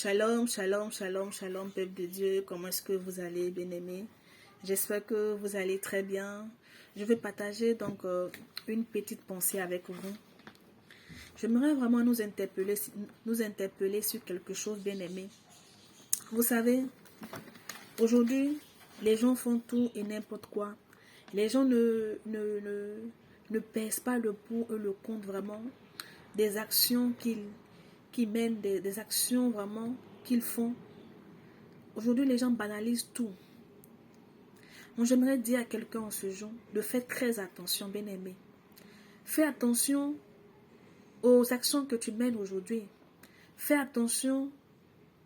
Shalom, shalom, shalom, shalom, peuple de Dieu. Comment est-ce que vous allez, bien-aimés? J'espère que vous allez très bien. Je vais partager donc une petite pensée avec vous. J'aimerais vraiment nous interpeller sur quelque chose, bien-aimé. Vous savez, aujourd'hui, les gens font tout et n'importe quoi. Les gens ne pèsent pas le pour et le contre vraiment des actions qui mènent, des actions vraiment qu'ils font. Aujourd'hui, les gens banalisent tout. Donc, j'aimerais dire à quelqu'un en ce jour de faire très attention, bien-aimé. Fais attention aux actions que tu mènes aujourd'hui. Fais attention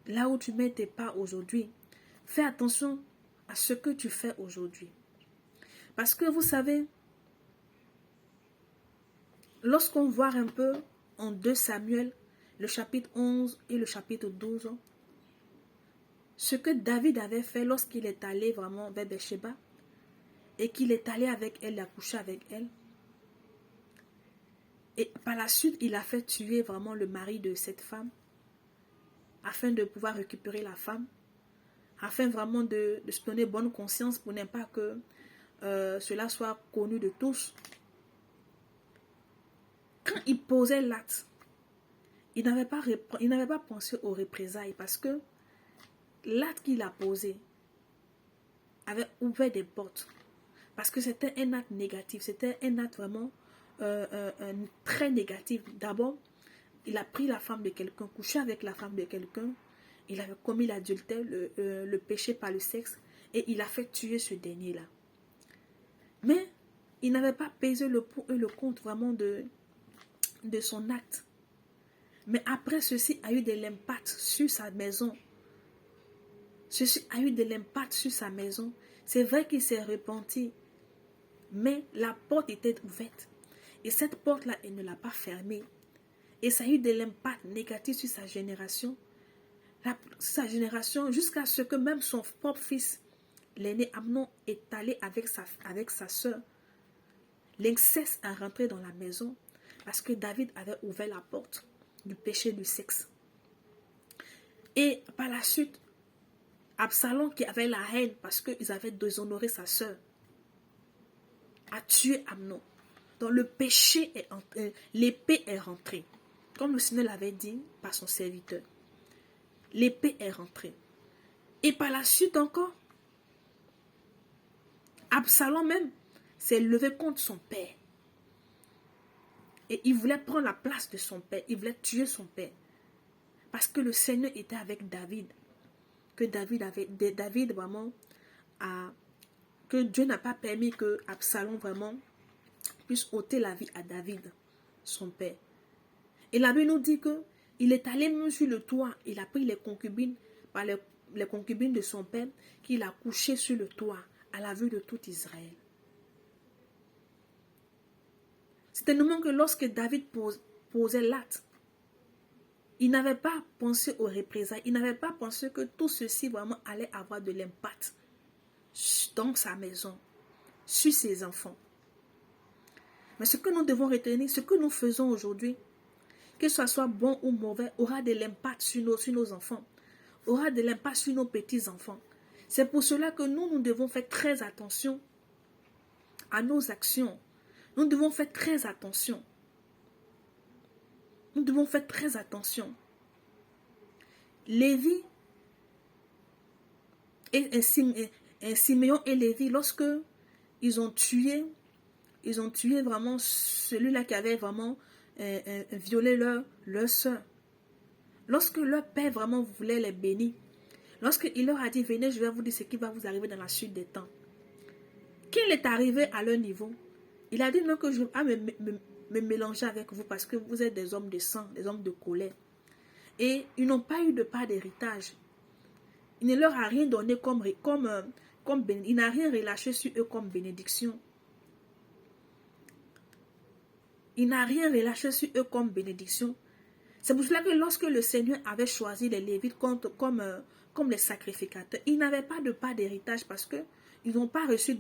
là où tu mets tes pas aujourd'hui. Fais attention à ce que tu fais aujourd'hui. Parce que vous savez, lorsqu'on voit un peu en 2 Samuel, le chapitre 11 et le chapitre 12, ce que David avait fait lorsqu'il est allé vraiment vers Bathsheba et qu'il est allé avec elle, il a couché avec elle. Et par la suite, il a fait tuer vraiment le mari de cette femme afin de pouvoir récupérer la femme, afin vraiment de se donner bonne conscience pour ne pas que cela soit connu de tous. Quand il posait l'acte, il n'avait pas pensé aux représailles parce que l'acte qu'il a posé avait ouvert des portes. Parce que c'était un acte négatif, c'était un acte vraiment très négatif. D'abord, il a pris la femme de quelqu'un, couché avec la femme de quelqu'un, il avait commis l'adultère, le péché par le sexe, et il a fait tuer ce dernier-là. Mais il n'avait pas pesé le pour et le contre vraiment de son acte. Mais après, ceci a eu de l'impact sur sa maison. Ceci a eu de l'impact sur sa maison. C'est vrai qu'il s'est repenti, mais la porte était ouverte. Et cette porte-là, il ne l'a pas fermée. Et ça a eu de l'impact négatif sur sa génération. Jusqu'à ce que même son propre fils, l'aîné Amnon, est allé avec sa soeur. L'inceste a rentré dans la maison parce que David avait ouvert la porte du péché du sexe. Et par la suite, Absalom, qui avait la haine parce qu'ils avaient déshonoré sa soeur, a tué Amnon. Donc le péché est entré, l'épée est rentrée. Comme le Seigneur l'avait dit par son serviteur. L'épée est rentrée. Et par la suite encore, Absalom même s'est levé contre son père. Et il voulait prendre la place de son père. Il voulait tuer son père. Parce que le Seigneur était avec David. Que David vraiment que Dieu n'a pas permis que Absalom vraiment puisse ôter la vie à David, son père. Et la Bible nous dit que il est allé même sur le toit. Il a pris les concubines, par les concubines de son père, qu'il a couché sur le toit à la vue de tout Israël. C'est un moment que lorsque David posait l'acte, il n'avait pas pensé aux représailles. Il n'avait pas pensé que tout ceci vraiment allait avoir de l'impact dans sa maison, sur ses enfants. Mais ce que nous devons retenir, ce que nous faisons aujourd'hui, que ce soit bon ou mauvais, aura de l'impact sur nos enfants, aura de l'impact sur nos petits-enfants. C'est pour cela que nous devons faire très attention à nos actions. Nous devons faire très attention. Nous devons faire très attention. Lévi et Siméon et Lévi, lorsque ils ont tué vraiment celui-là qui avait vraiment violé leur soeur. Lorsque leur père vraiment voulait les bénir, lorsqu'il leur a dit, venez, je vais vous dire ce qui va vous arriver dans la suite des temps. Qu'il est arrivé à leur niveau, il a dit non, que je vais me mélanger avec vous parce que vous êtes des hommes de sang, des hommes de colère. Et ils n'ont pas eu de part d'héritage. Il ne leur a rien donné il n'a rien relâché sur eux comme bénédiction. Il n'a rien relâché sur eux comme bénédiction. C'est pour cela que lorsque le Seigneur avait choisi les Lévites comme les sacrificateurs, ils n'avaient pas de part d'héritage parce que ils n'ont pas reçu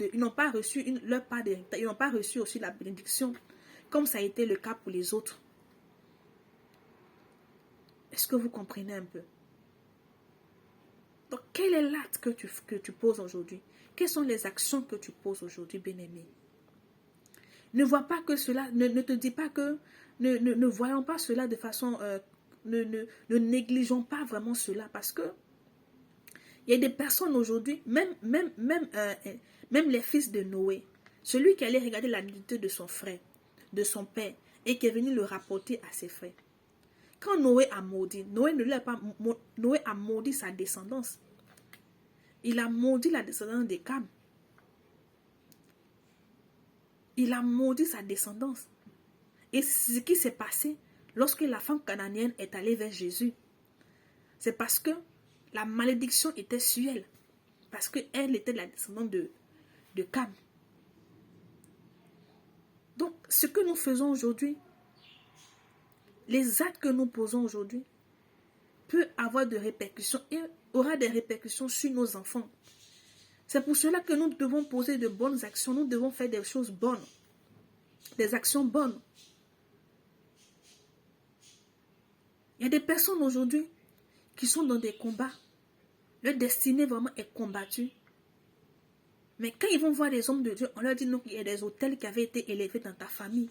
leur part d'héritage. Ils n'ont pas reçu aussi la bénédiction, comme ça a été le cas pour les autres. Est-ce que vous comprenez un peu? Quel est l'acte que tu poses aujourd'hui? Quelles sont les actions que tu poses aujourd'hui, bien-aimé? Ne vois pas que cela, ne te dis pas que, ne voyons pas cela de façon, ne négligeons pas vraiment cela, parce que il y a des personnes aujourd'hui, même les fils de Noé, celui qui allait regarder la nudité de son frère, de son père, et qui est venu le rapporter à ses frères. Quand Noé a maudit, Noé a maudit sa descendance. Il a maudit la descendance de Cam. Il a maudit sa descendance. Et ce qui s'est passé lorsque la femme cananéenne est allée vers Jésus, c'est parce que la malédiction était sur elle. Parce qu'elle était la descendante de Cam. Donc, ce que nous faisons aujourd'hui, les actes que nous posons aujourd'hui, peut avoir des répercussions et aura des répercussions sur nos enfants. C'est pour cela que nous devons poser de bonnes actions. Nous devons faire des choses bonnes. Des actions bonnes. Il y a des personnes aujourd'hui qui sont dans des combats. Leur destinée vraiment est combattue. Mais quand ils vont voir des hommes de Dieu, on leur dit non, qu'il y a des autels qui avaient été élevés dans ta famille.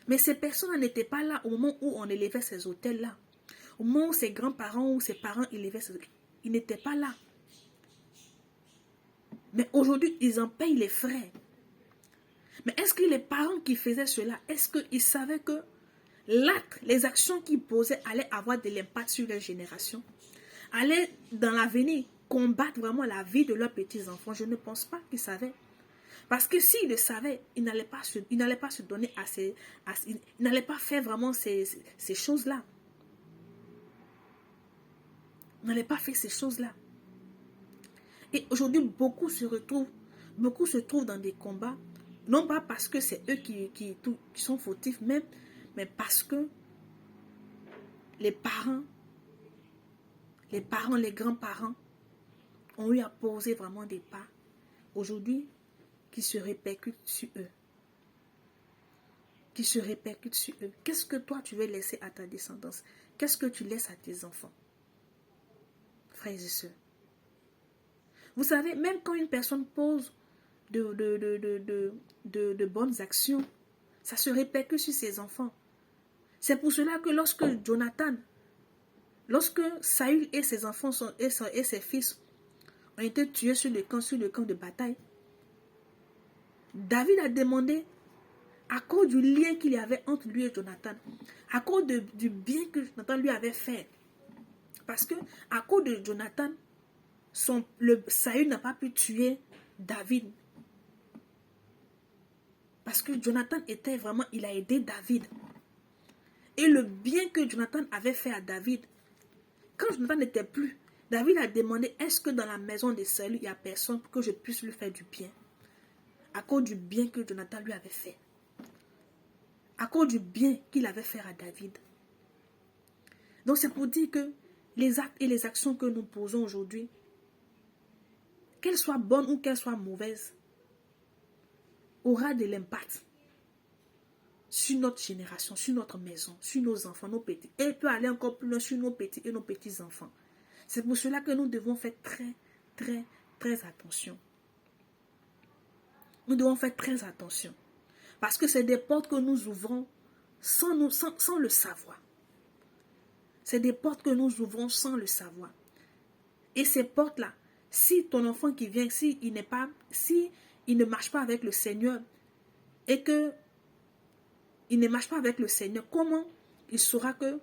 Mais ces personnes n'étaient pas là au moment où on élevait ces autels-là. Au moment où ses grands-parents ou ses parents élevaient ces autels, ils n'étaient pas là. Mais aujourd'hui, ils en payent les frais. Mais est-ce que les parents qui faisaient cela, est-ce qu'ils savaient que l'acte, les actions qu'ils posaient allaient avoir de l'impact sur leur génération? Allaient dans l'avenir combattre vraiment la vie de leurs petits-enfants? Je ne pense pas qu'ils savaient. Parce que s'ils le savaient, ils n'allaient pas se donner ils n'allaient pas faire vraiment ces choses-là. Ils n'allaient pas faire ces choses-là. Et aujourd'hui, beaucoup se trouvent dans des combats, non pas parce que c'est eux qui sont fautifs même, mais parce que les parents, les grands-parents ont eu à poser vraiment des pas aujourd'hui qui se répercutent sur eux. Qui se répercutent sur eux. Qu'est-ce que toi tu veux laisser à ta descendance? Qu'est-ce que tu laisses à tes enfants? Frères et sœurs. Vous savez, même quand une personne pose de bonnes actions, ça se répercute sur ses enfants. C'est pour cela que lorsque Saül et ses enfants et ses fils ont été tués sur le camp de bataille, David a demandé, à cause du lien qu'il y avait entre lui et Jonathan, à cause du bien que Jonathan lui avait fait, parce que à cause de Jonathan, Saül n'a pas pu tuer David. Parce que Jonathan il a aidé David. Et le bien que Jonathan avait fait à David, quand Jonathan n'était plus, David a demandé, est-ce que dans la maison de Saül, il n'y a personne pour que je puisse lui faire du bien? À cause du bien que Jonathan lui avait fait. À cause du bien qu'il avait fait à David. Donc c'est pour dire que les actes et les actions que nous posons aujourd'hui, qu'elles soient bonnes ou qu'elles soient mauvaises, aura de l'impact sur notre génération, sur notre maison, sur nos enfants, nos petits. Et peut aller encore plus loin sur nos petits et nos petits-enfants. C'est pour cela que nous devons faire très, très, très attention. Nous devons faire très attention. Parce que c'est des portes que nous ouvrons sans le savoir. C'est des portes que nous ouvrons sans le savoir. Et ces portes-là, si ton enfant qui vient, s'il ne marche pas avec le Seigneur, et que il ne marche pas avec le Seigneur, comment il saura que,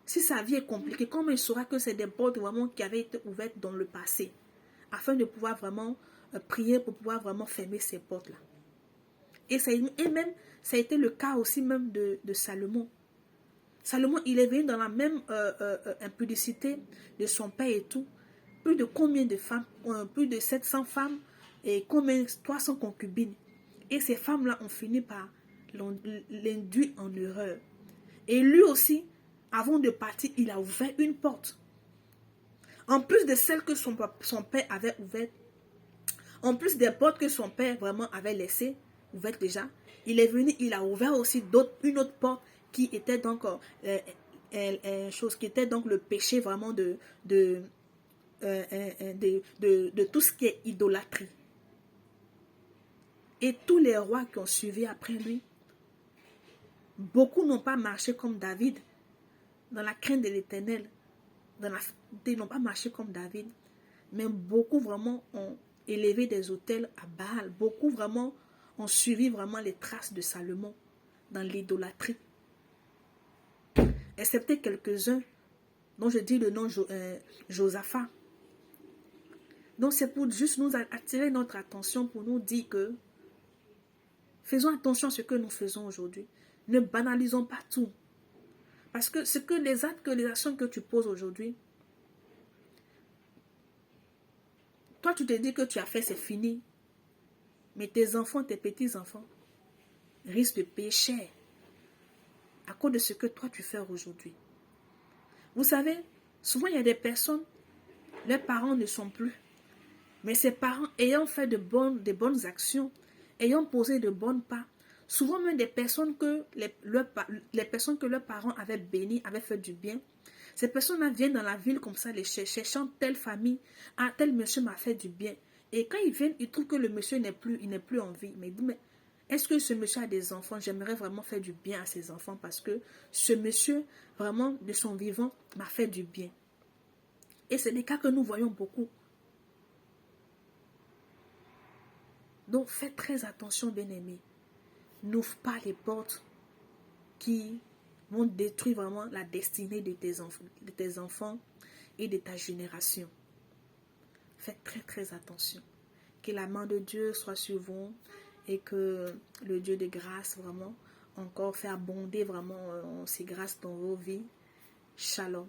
si sa vie est compliquée, comment il saura que c'est des portes vraiment qui avaient été ouvertes dans le passé, afin de pouvoir vraiment prier pour pouvoir vraiment fermer ces portes-là. Et même, ça a été le cas aussi même de Salomon. Salomon, il est venu dans la même impudicité de son père et tout. Plus de combien de femmes? Plus de 700 femmes et combien? 300 concubines. Et ces femmes-là ont fini par l'induire en erreur. Et lui aussi, avant de partir, il a ouvert une porte. En plus de celle que son père avait ouverte, en plus des portes que son père vraiment avait laissées ouvertes déjà, il est venu, il a ouvert aussi une autre porte qui était donc chose qui était donc le péché vraiment de de tout ce qui est idolâtrie. Et tous les rois qui ont suivi après lui, beaucoup n'ont pas marché comme David, dans la crainte de l'Éternel. Ils n'ont pas marché comme David, mais beaucoup vraiment ont élevé des autels à Baal. Beaucoup vraiment ont suivi vraiment les traces de Salomon dans l'idolâtrie. Excepté quelques-uns dont je dis le nom Josaphat. Donc c'est pour juste nous attirer notre attention, pour nous dire que faisons attention à ce que nous faisons aujourd'hui. Ne banalisons pas tout. Parce que les actions que tu poses aujourd'hui, toi tu te dis que tu as fait, c'est fini. Mais tes enfants, tes petits-enfants risquent de payer cher à cause de ce que toi tu fais aujourd'hui. Vous savez, souvent il y a des personnes, leurs parents ne sont plus. Mais ces parents ayant fait de bonnes actions, ayant posé de bonnes pas, souvent même des personnes que les personnes que leurs parents avaient bénies, avaient fait du bien, ces personnes-là viennent dans la ville comme ça, les cherchant telle famille, ah, tel monsieur m'a fait du bien. Et quand ils viennent, ils trouvent que le monsieur n'est plus en vie. Mais ils disent, mais est-ce que ce monsieur a des enfants? J'aimerais vraiment faire du bien à ses enfants parce que ce monsieur, vraiment, de son vivant, m'a fait du bien. Et c'est des cas que nous voyons beaucoup. Donc, faites très attention, bien-aimés. N'ouvre pas les portes qui vont détruire vraiment la destinée de tes enfants et de ta génération. Faites très, très attention. Que la main de Dieu soit sur vous et que le Dieu de grâce, vraiment, encore fait abonder vraiment ses grâces dans vos vies. Shalom.